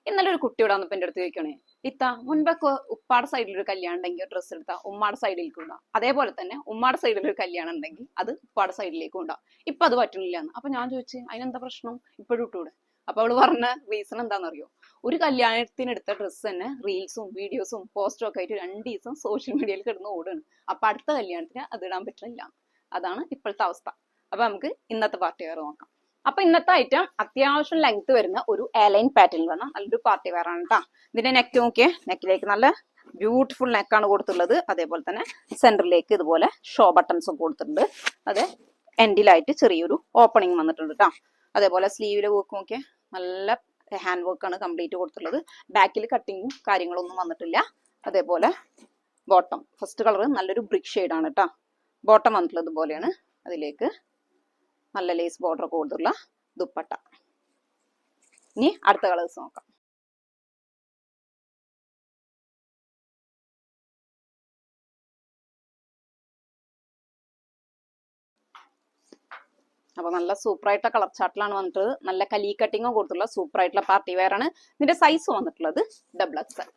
ഇന്നലെ ഒരു കുട്ടിയോട് വന്നപ്പോ എന്റെ അടുത്ത് ചോദിക്കണേ, ഇത്ത മുൻപൊക്കെ ഉപ്പാടെ സൈഡിൽ ഒരു കല്യാണം ഉണ്ടെങ്കിൽ ഡ്രസ്സ് എടുത്താൽ ഉമ്മാടെ സൈഡിലേക്ക് ഉണ്ടാവും, അതേപോലെ തന്നെ ഉമ്മാടെ സൈഡിൽ ഒരു കല്യാണം ഉണ്ടെങ്കിൽ അത് ഉപ്പാടെ സൈഡിലേക്ക് ഉണ്ടാവും, ഇപ്പൊ അത് പറ്റുന്നില്ല എന്ന്. അപ്പൊ ഞാൻ ചോദിച്ചു അതിനെന്താ പ്രശ്നം, ഇപ്പോഴും ഇട്ടൂടെ? അപ്പൊ അവള് പറഞ്ഞ റീസൺ എന്താണെന്നറിയോ, ഒരു കല്യാണത്തിന് എടുത്ത ഡ്രസ്സ് തന്നെ റീൽസും വീഡിയോസും പോസ്റ്ററും ഒക്കെ ആയിട്ട് 2 ദിവസം സോഷ്യൽ മീഡിയയിൽ കിടന്ന് ഓടുകയാണ്. അപ്പൊ അടുത്ത കല്യാണത്തിന് അത് ഇടാൻ പറ്റുന്നില്ല. അതാണ് ഇപ്പോഴത്തെ അവസ്ഥ. അപ്പൊ നമുക്ക് ഇന്നത്തെ പാർട്ടി വെയർ നോക്കാം. അപ്പൊ ഇന്നത്തെ ഐറ്റം അത്യാവശ്യം ലെങ്ത് വരുന്ന ഒരു എലൈൻ പാറ്റേണിൽ വന്ന നല്ലൊരു പാർട്ടി വെയർ ആണ് കേട്ടോ. ഇതിന്റെ നെക്ക് നോക്കിയേ, നെക്കിലേക്ക് നല്ല ബ്യൂട്ടിഫുൾ നെക്കാണ് കൊടുത്തുള്ളത്. അതേപോലെ തന്നെ സെന്ററിലേക്ക് ഇതുപോലെ ഷോ ബട്ടൺസും കൊടുത്തിട്ടുണ്ട്. അതെ, എൻഡിലായിട്ട് ചെറിയൊരു ഓപ്പണിങ് വന്നിട്ടുണ്ട് കേട്ടോ. അതേപോലെ സ്ലീവിലെ വർക്ക് നോക്കിയാൽ നല്ല ഹാൻഡ് വർക്കാണ് കംപ്ലീറ്റ് കൊടുത്തിട്ടുള്ളത്. ബാക്കിൽ കട്ടിങ്ങും കാര്യങ്ങളൊന്നും വന്നിട്ടില്ല. അതേപോലെ ബോട്ടം ഫസ്റ്റ് കളർ നല്ലൊരു ബ്രിക്ക് ഷെയ്ഡാണ് കേട്ടോ. ബോട്ടം വന്നിട്ടുള്ളത് ഇതുപോലെയാണ്. അതിലേക്ക് നല്ല ലേസ് ബോർഡർ ഒക്കെ കൊടുത്തിട്ടുള്ള ദുപ്പട്ട. ഇനി അടുത്ത കളേഴ്സ് നോക്കാം. അപ്പൊ നല്ല സൂപ്പർ ആയിട്ടുള്ള കളർ ചാർട്ടിലാണ് വന്നിട്ടുള്ളത്. നല്ല കലി കട്ടിങ്ങോ കൊടുത്തുള്ള സൂപ്പർ ആയിട്ടുള്ള പാർട്ടി വെയർ ആണ്. ഇതിന്റെ സൈസ് വന്നിട്ടുള്ളത് XXL.